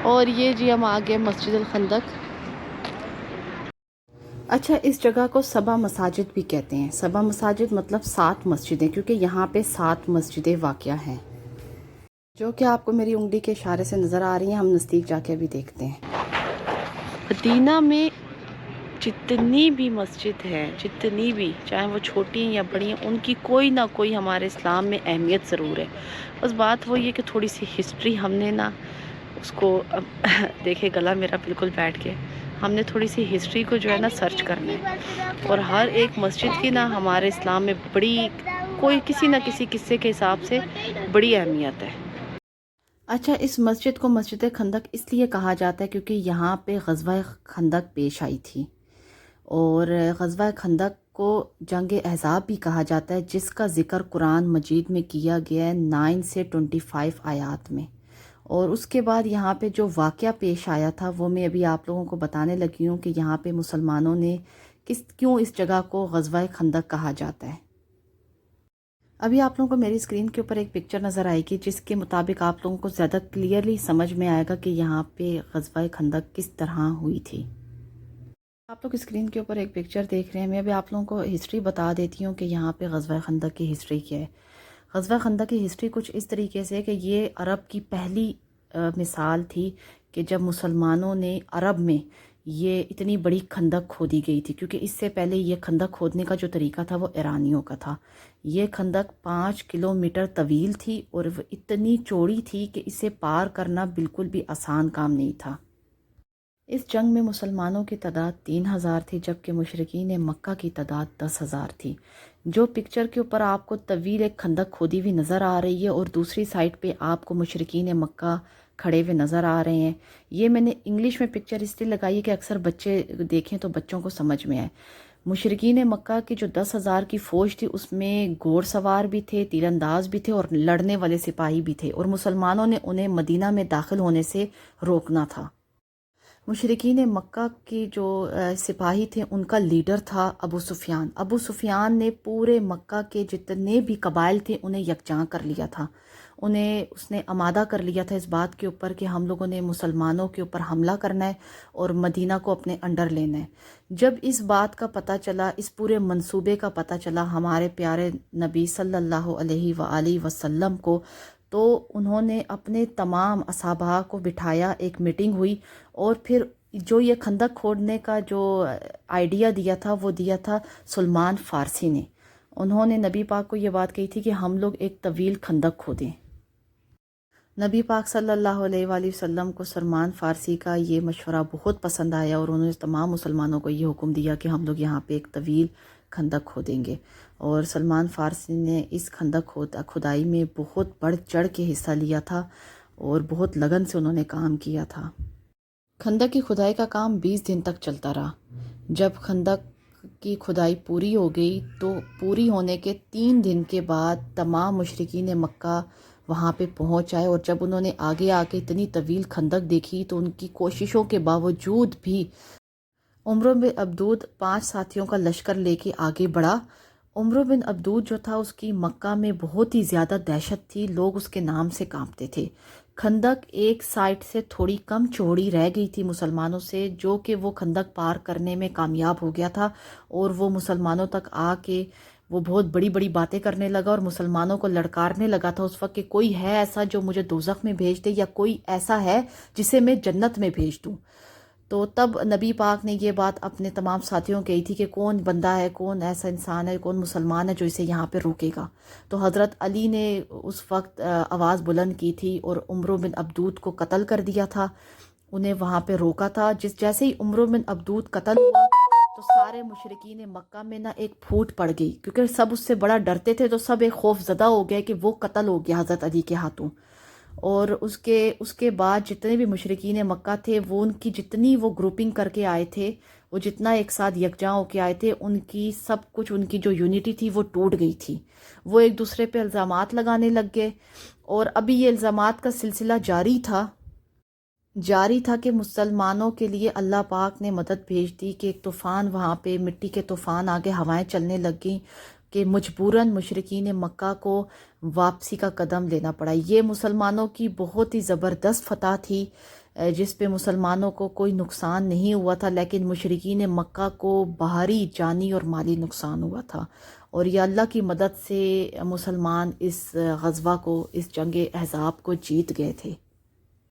اور یہ جی ہم آگے مسجد الخندق. اچھا، اس جگہ کو سبا مساجد بھی کہتے ہیں. سبا مساجد مطلب 7 مسجدیں، کیونکہ یہاں پہ 7 مسجدیں واقع ہیں جو کہ آپ کو میری انگلی کے اشارے سے نظر آ رہی ہیں. ہم نزدیک جا کے بھی دیکھتے ہیں. مدینہ میں جتنی بھی مسجد ہے، جتنی بھی، چاہے وہ چھوٹی ہیں یا بڑی ہیں، ان کی کوئی نہ کوئی ہمارے اسلام میں اہمیت ضرور ہے. بس بات وہ یہ کہ تھوڑی سی ہسٹری ہم نے نا اس کو اب دیکھے گلا میرا بالکل بیٹھ کے، ہم نے تھوڑی سی ہسٹری کو جو ہے نا سرچ کرنا ہے. اور ہر ایک مسجد کی نا ہمارے اسلام میں بڑی، کوئی کسی نہ کسی قصے کے حساب سے بڑی اہمیت ہے. اچھا، اس مسجد کو مسجد خندق اس لیے کہا جاتا ہے کیونکہ یہاں پہ غزوہ خندق پیش آئی تھی. اور غزوہ خندق کو جنگ احزاب بھی کہا جاتا ہے، جس کا ذکر قرآن مجید میں کیا گیا ہے 9 سے 25 آیات میں. اور اس کے بعد یہاں پہ جو واقعہ پیش آیا تھا وہ میں ابھی آپ لوگوں کو بتانے لگی ہوں کہ یہاں پہ مسلمانوں نے کیوں اس جگہ کو غزوہ خندق کہا جاتا ہے. ابھی آپ لوگوں کو میری اسکرین کے اوپر ایک پکچر نظر آئے گی جس کے مطابق آپ لوگوں کو زیادہ کلیئرلی سمجھ میں آئے گا کہ یہاں پہ غزوہ خندق کس طرح ہوئی تھی. آپ لوگ اسکرین کے اوپر ایک پکچر دیکھ رہے ہیں. میں ابھی آپ لوگوں کو ہسٹری بتا دیتی ہوں کہ یہاں پہ غزوہ خندق کی ہسٹری کیا ہے. غزوہ خندق کی ہسٹری کچھ اس طریقے سے کہ یہ عرب کی پہلی مثال تھی کہ جب مسلمانوں نے عرب میں یہ اتنی بڑی خندق کھودی گئی تھی، کیونکہ اس سے پہلے یہ خندق کھودنے کا جو طریقہ تھا وہ ایرانیوں کا تھا. یہ خندق 5 کلومیٹر طویل تھی اور وہ اتنی چوڑی تھی کہ اسے پار کرنا بالکل بھی آسان کام نہیں تھا. اس جنگ میں مسلمانوں کی تعداد 3000 تھی، جبکہ مشرکین مکہ کی تعداد 10,000 تھی. جو پکچر کے اوپر آپ کو طویل ایک خندق کھودی ہوئی نظر آ رہی ہے اور دوسری سائڈ پہ آپ کو مشرکین مکہ کھڑے ہوئے نظر آ رہے ہیں. یہ میں نے انگلش میں پکچر اس لیے لگائی ہے کہ اکثر بچے دیکھیں تو بچوں کو سمجھ میں آئے. مشرکین مکہ کی جو 10,000 کی فوج تھی اس میں گھوڑ سوار بھی تھے، تیر انداز بھی تھے اور لڑنے والے سپاہی بھی تھے، اور مسلمانوں نے انہیں مدینہ میں داخل ہونے سے روکنا تھا. مشرکین مکہ کی جو سپاہی تھے ان کا لیڈر تھا ابو سفیان. ابو سفیان نے پورے مکہ کے جتنے بھی قبائل تھے انہیں یکجاں کر لیا تھا. اس نے آمادہ کر لیا تھا اس بات کے اوپر کہ ہم لوگوں نے مسلمانوں کے اوپر حملہ کرنا ہے اور مدینہ کو اپنے انڈر لینا ہے. جب اس بات کا پتہ چلا، اس پورے منصوبے کا پتہ چلا ہمارے پیارے نبی صلی اللہ علیہ وآلہ وسلم کو، تو انہوں نے اپنے تمام اصحابہ کو بٹھایا، ایک میٹنگ ہوئی، اور پھر جو یہ خندق کھودنے کا جو آئیڈیا دیا تھا وہ دیا تھا سلمان فارسی نے. انہوں نے نبی پاک کو یہ بات کہی تھی کہ ہم لوگ ایک طویل خندق کھودیں. نبی پاک صلی اللہ علیہ وآلہ وسلم کو سلمان فارسی کا یہ مشورہ بہت پسند آیا اور انہوں نے تمام مسلمانوں کو یہ حکم دیا کہ ہم لوگ یہاں پہ ایک طویل خندق کھودیں گے. اور سلمان فارسی نے اس خندق کھدائی میں بہت بڑھ چڑھ کے حصہ لیا تھا اور بہت لگن سے انہوں نے کام کیا تھا. خندق کی کھدائی کا کام 20 دن تک چلتا رہا. جب خندق کی کھدائی پوری ہو گئی تو پوری ہونے کے 3 دن کے بعد تمام مشرکین مکہ وہاں پہ پہنچ آئے، اور جب انہوں نے آگے آ کے اتنی طویل خندق دیکھی تو ان کی کوششوں کے باوجود بھی عمرو بن عبدود 5 ساتھیوں کا لشکر لے کے آگے بڑھا. عمرو بن عبدود جو تھا اس کی مکہ میں بہت ہی زیادہ دہشت تھی، لوگ اس کے نام سے کانپتے تھے. خندق ایک سائڈ سے تھوڑی کم چوڑی رہ گئی تھی مسلمانوں سے، جو کہ وہ خندق پار کرنے میں کامیاب ہو گیا تھا، اور وہ مسلمانوں تک آ کے وہ بہت بڑی بڑی باتیں کرنے لگا اور مسلمانوں کو لڑکارنے لگا تھا اس وقت کہ کوئی ہے ایسا جو مجھے دوزخ میں بھیج دے، یا کوئی ایسا ہے جسے میں جنت میں بھیج دوں. تو تب نبی پاک نے یہ بات اپنے تمام ساتھیوں کہی تھی کہ کون بندہ ہے، کون ایسا انسان ہے، کون مسلمان ہے جو اسے یہاں پہ روکے گا. تو حضرت علی نے اس وقت آواز بلند کی تھی اور عمرو بن عبدود کو قتل کر دیا تھا، انہیں وہاں پہ روکا تھا. جیسے ہی عمرو بن عبدود قتل ہوا تو سارے مشرکین مکہ میں نا ایک پھوٹ پڑ گئی، کیونکہ سب اس سے بڑا ڈرتے تھے، تو سب ایک خوف زدہ ہو گئے کہ وہ قتل ہو گیا حضرت علی کے ہاتھوں. اور اس کے بعد جتنے بھی مشرکین مکہ تھے وہ ان کی جتنی وہ گروپنگ کر کے آئے تھے، وہ جتنا ایک ساتھ یکجاں ہو کے آئے تھے، ان کی سب کچھ، ان کی جو یونٹی تھی وہ ٹوٹ گئی تھی. وہ ایک دوسرے پہ الزامات لگانے لگ گئے، اور ابھی یہ الزامات کا سلسلہ جاری تھا کہ مسلمانوں کے لیے اللہ پاک نے مدد بھیج دی کہ ایک طوفان، وہاں پہ مٹی کے طوفان آگے ہوائیں چلنے لگ گئیں کہ مجبوراً مشرکین مکہ کو واپسی کا قدم لینا پڑا. یہ مسلمانوں کی بہت ہی زبردست فتح تھی جس پہ مسلمانوں کو کوئی نقصان نہیں ہوا تھا، لیکن مشرکین مکہ کو بھاری جانی اور مالی نقصان ہوا تھا، اور یہ اللہ کی مدد سے مسلمان اس غزوہ کو، اس جنگ احزاب کو جیت گئے تھے۔